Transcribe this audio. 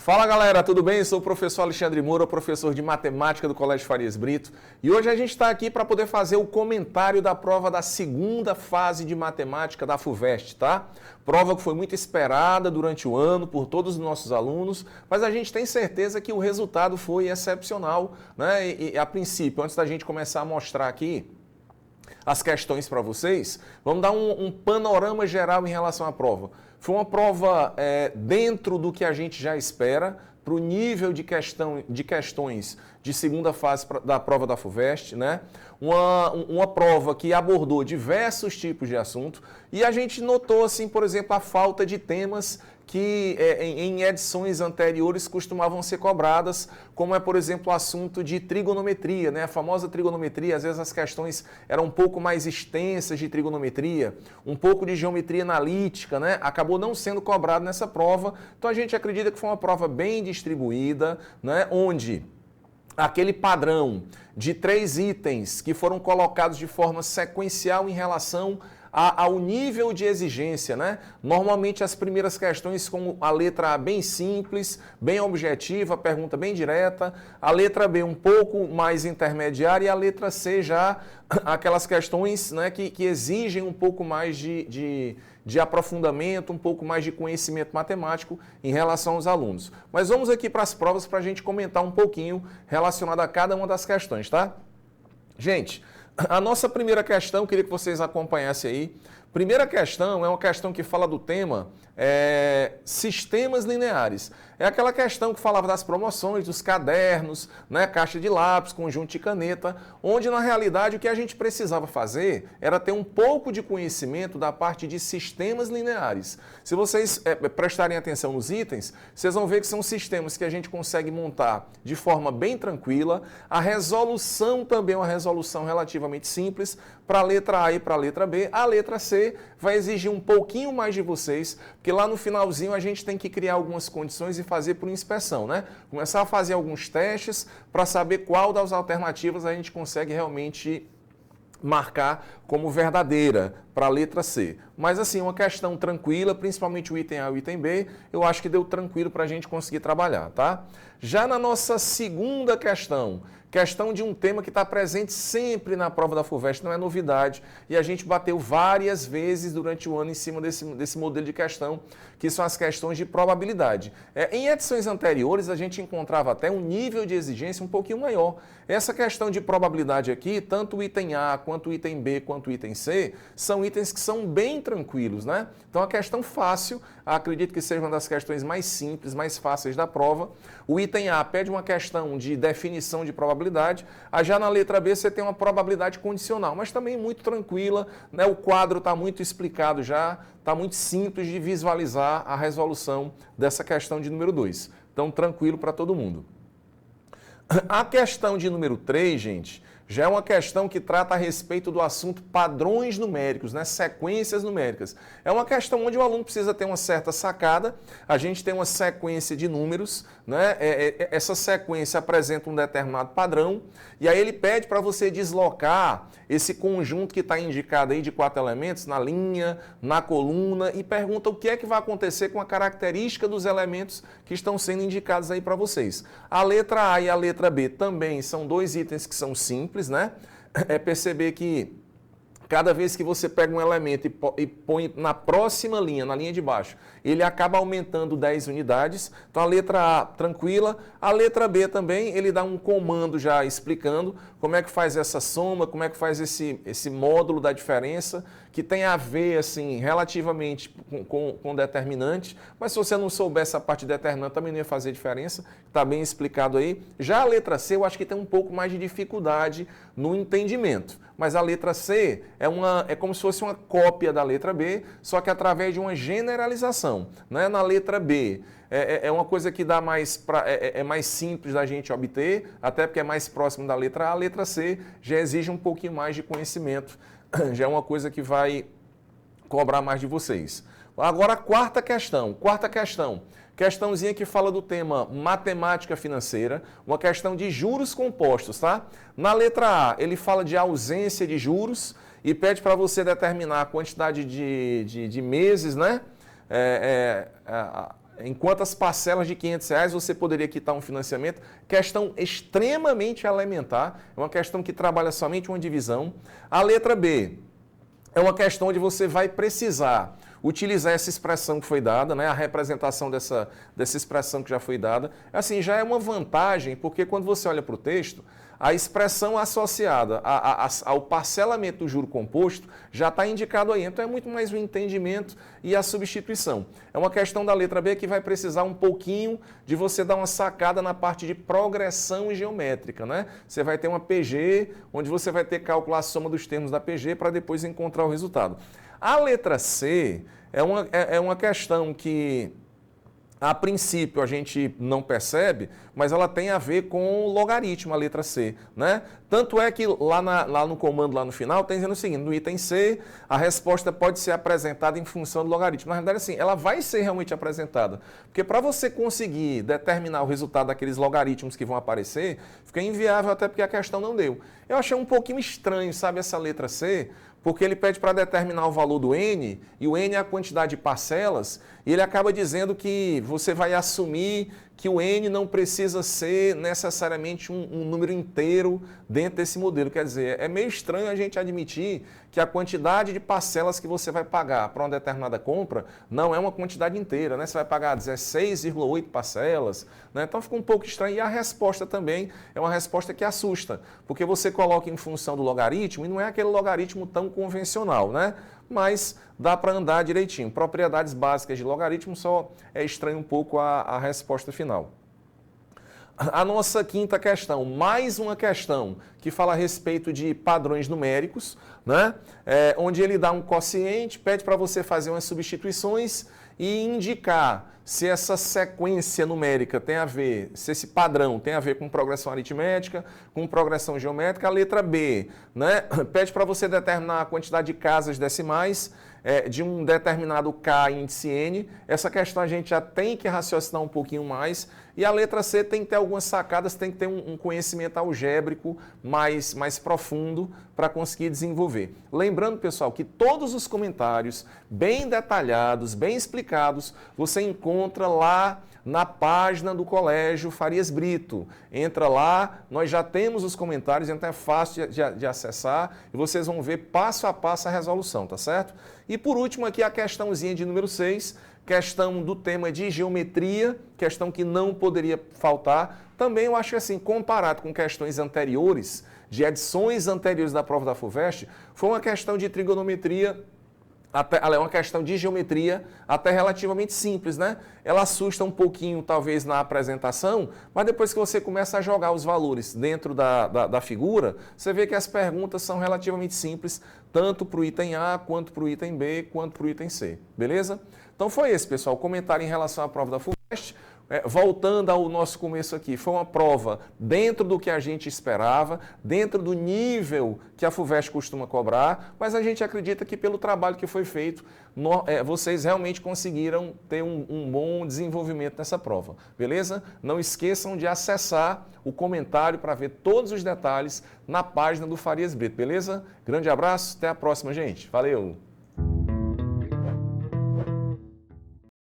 Fala galera, tudo bem? Eu sou o professor Alexandre Moura, professor de matemática do Colégio Farias Brito, e hoje a gente está aqui para poder fazer o comentário da prova da segunda fase de matemática da FUVEST, tá? Prova que foi muito esperada durante o ano por todos os nossos alunos, mas a gente tem certeza que o resultado foi excepcional, né? E a princípio, antes da gente começar a mostrar aqui as questões para vocês, vamos dar um panorama geral em relação à prova. Foi uma prova dentro do que a gente já espera, para o nível de questões de segunda fase da prova da FUVEST, né? Uma prova que abordou diversos tipos de assunto e a gente notou, assim, por exemplo, a falta de temas que em edições anteriores costumavam ser cobradas, como é, por exemplo, o assunto de trigonometria, né? A famosa trigonometria, às vezes as questões eram um pouco mais extensas de trigonometria, um pouco de geometria analítica, né? Acabou não sendo cobrado nessa prova, então a gente acredita que foi uma prova bem distribuída, né? Onde aquele padrão de 3 itens que foram colocados de forma sequencial em relação ao nível de exigência, né? Normalmente as primeiras questões com a letra A bem simples, bem objetiva, pergunta bem direta, a letra B um pouco mais intermediária e a letra C já aquelas questões, né, que exigem um pouco mais de aprofundamento, um pouco mais de conhecimento matemático em relação aos alunos. Mas vamos aqui para as provas para a gente comentar um pouquinho relacionado a cada uma das questões, tá? Gente, a nossa primeira questão, queria que vocês acompanhassem aí. Primeira questão é uma questão que fala do tema sistemas lineares. É aquela questão que falava das promoções, dos cadernos, né, caixa de lápis, conjunto de caneta, onde na realidade o que a gente precisava fazer era ter um pouco de conhecimento da parte de sistemas lineares. Se vocês prestarem atenção nos itens, vocês vão ver que são sistemas que a gente consegue montar de forma bem tranquila. A resolução também é uma resolução relativamente simples para a letra A e para a letra B. A letra C vai exigir um pouquinho mais de vocês, porque lá no finalzinho a gente tem que criar algumas condições e fazer por inspeção, né? Começar a fazer alguns testes para saber qual das alternativas a gente consegue realmente marcar como verdadeira para a letra C. Mas assim, uma questão tranquila, principalmente o item A e o item B, eu acho que deu tranquilo para a gente conseguir trabalhar, tá? Já na nossa segunda questão de um tema que está presente sempre na prova da FUVEST, não é novidade, e a gente bateu várias vezes durante o ano em cima desse modelo de questão, que são as questões de probabilidade. Em edições anteriores, a gente encontrava até um nível de exigência um pouquinho maior. Essa questão de probabilidade aqui, tanto o item A, quanto o item B, quanto o item C, são itens que são bem tranquilos, né? Então, a questão fácil, acredito que seja uma das questões mais simples, mais fáceis da prova. O item A pede uma questão de definição de probabilidade, já na letra B você tem uma probabilidade condicional, mas também muito tranquila, né? O quadro está muito explicado já, está muito simples de visualizar a resolução dessa questão de número 2. Então, tranquilo para todo mundo. A questão de número 3, gente, já é uma questão que trata a respeito do assunto padrões numéricos, né? Sequências numéricas. É uma questão onde o aluno precisa ter uma certa sacada. A gente tem uma sequência de números, né? Essa sequência apresenta um determinado padrão e aí ele pede para você deslocar esse conjunto que está indicado aí de 4 elementos na linha, na coluna e pergunta o que é que vai acontecer com a característica dos elementos que estão sendo indicados aí para vocês. A letra A e a letra B também são 2 itens que são simples, né? É perceber que cada vez que você pega um elemento e põe na próxima linha, na linha de baixo, ele acaba aumentando 10 unidades. Então a letra A tranquila, a letra B também, ele dá um comando já explicando como é que faz essa soma, como é que faz esse módulo da diferença, que tem a ver, assim, relativamente com determinante, mas se você não souber essa parte de determinante, também não ia fazer diferença, está bem explicado aí. Já a letra C, eu acho que tem um pouco mais de dificuldade no entendimento, mas a letra C é como se fosse uma cópia da letra B, só que através de uma generalização, né? Na letra B, é uma coisa que dá mais mais simples da gente obter, até porque é mais próximo da letra A. A letra C já exige um pouquinho mais de conhecimento, já é uma coisa que vai cobrar mais de vocês. Agora, a quarta questão. Questãozinha que fala do tema matemática financeira, uma questão de juros compostos, tá? Na letra A, ele fala de ausência de juros e pede para você determinar a quantidade de meses, né? Em quantas parcelas de R$ 500 você poderia quitar um financiamento? Questão extremamente elementar, é uma questão que trabalha somente uma divisão. A letra B é uma questão onde você vai precisar utilizar essa expressão que foi dada, né, a representação dessa expressão que já foi dada. Assim, já é uma vantagem, porque quando você olha para o texto, a expressão associada ao parcelamento do juro composto já está indicado aí. Então é muito mais o entendimento e a substituição. É uma questão da letra B que vai precisar um pouquinho de você dar uma sacada na parte de progressão geométrica, né? Você vai ter uma PG, onde você vai ter que calcular a soma dos termos da PG para depois encontrar o resultado. A letra C é uma questão que, a princípio, a gente não percebe, mas ela tem a ver com o logaritmo, a letra C, né? Tanto é que lá no comando, lá no final, tem dizendo o seguinte, no item C, a resposta pode ser apresentada em função do logaritmo. Na verdade, assim, ela vai ser realmente apresentada, porque para você conseguir determinar o resultado daqueles logaritmos que vão aparecer, fica inviável até porque a questão não deu. Eu achei um pouquinho estranho, sabe, essa letra C, porque ele pede para determinar o valor do N, e o N é a quantidade de parcelas, e ele acaba dizendo que você vai assumir que o N não precisa ser necessariamente um número inteiro dentro desse modelo. Quer dizer, é meio estranho a gente admitir que a quantidade de parcelas que você vai pagar para uma determinada compra não é uma quantidade inteira, né? Você vai pagar 16,8 parcelas, né? Então fica um pouco estranho. E a resposta também é uma resposta que assusta, porque você coloca em função do logaritmo e não é aquele logaritmo tão convencional, né? Mas dá para andar direitinho. Propriedades básicas de logaritmo, só é estranho um pouco a resposta final. A nossa quinta questão, mais uma questão que fala a respeito de padrões numéricos, né? Onde ele dá um quociente, pede para você fazer umas substituições e indicar se essa sequência numérica tem a ver, se esse padrão tem a ver com progressão aritmética, com progressão geométrica. A letra B, né, pede para você determinar a quantidade de casas decimais de um determinado K índice N. Essa questão a gente já tem que raciocinar um pouquinho mais. E a letra C tem que ter algumas sacadas, tem que ter um conhecimento algébrico mais profundo para conseguir desenvolver. Lembrando, pessoal, que todos os comentários bem detalhados, bem explicados, você encontra lá na página do Colégio Farias Brito. Entra lá, nós já temos os comentários, então é fácil de acessar e vocês vão ver passo a passo a resolução, tá certo? E por último aqui a questãozinha de número 6, questão do tema de geometria, questão que não poderia faltar. Também eu acho que assim, comparado com questões anteriores, de edições anteriores da prova da FUVEST, foi uma questão de trigonometria, é uma questão de geometria até relativamente simples, né? Ela assusta um pouquinho, talvez, na apresentação, mas depois que você começa a jogar os valores dentro da figura, você vê que as perguntas são relativamente simples, tanto para o item A, quanto para o item B, quanto para o item C, beleza? Então foi esse, pessoal, o comentário em relação à prova da FUVEST. Voltando ao nosso começo aqui, foi uma prova dentro do que a gente esperava, dentro do nível que a FUVEST costuma cobrar, mas a gente acredita que pelo trabalho que foi feito, vocês realmente conseguiram ter um bom desenvolvimento nessa prova, beleza? Não esqueçam de acessar o comentário para ver todos os detalhes na página do Farias Brito, beleza? Grande abraço, até a próxima, gente. Valeu!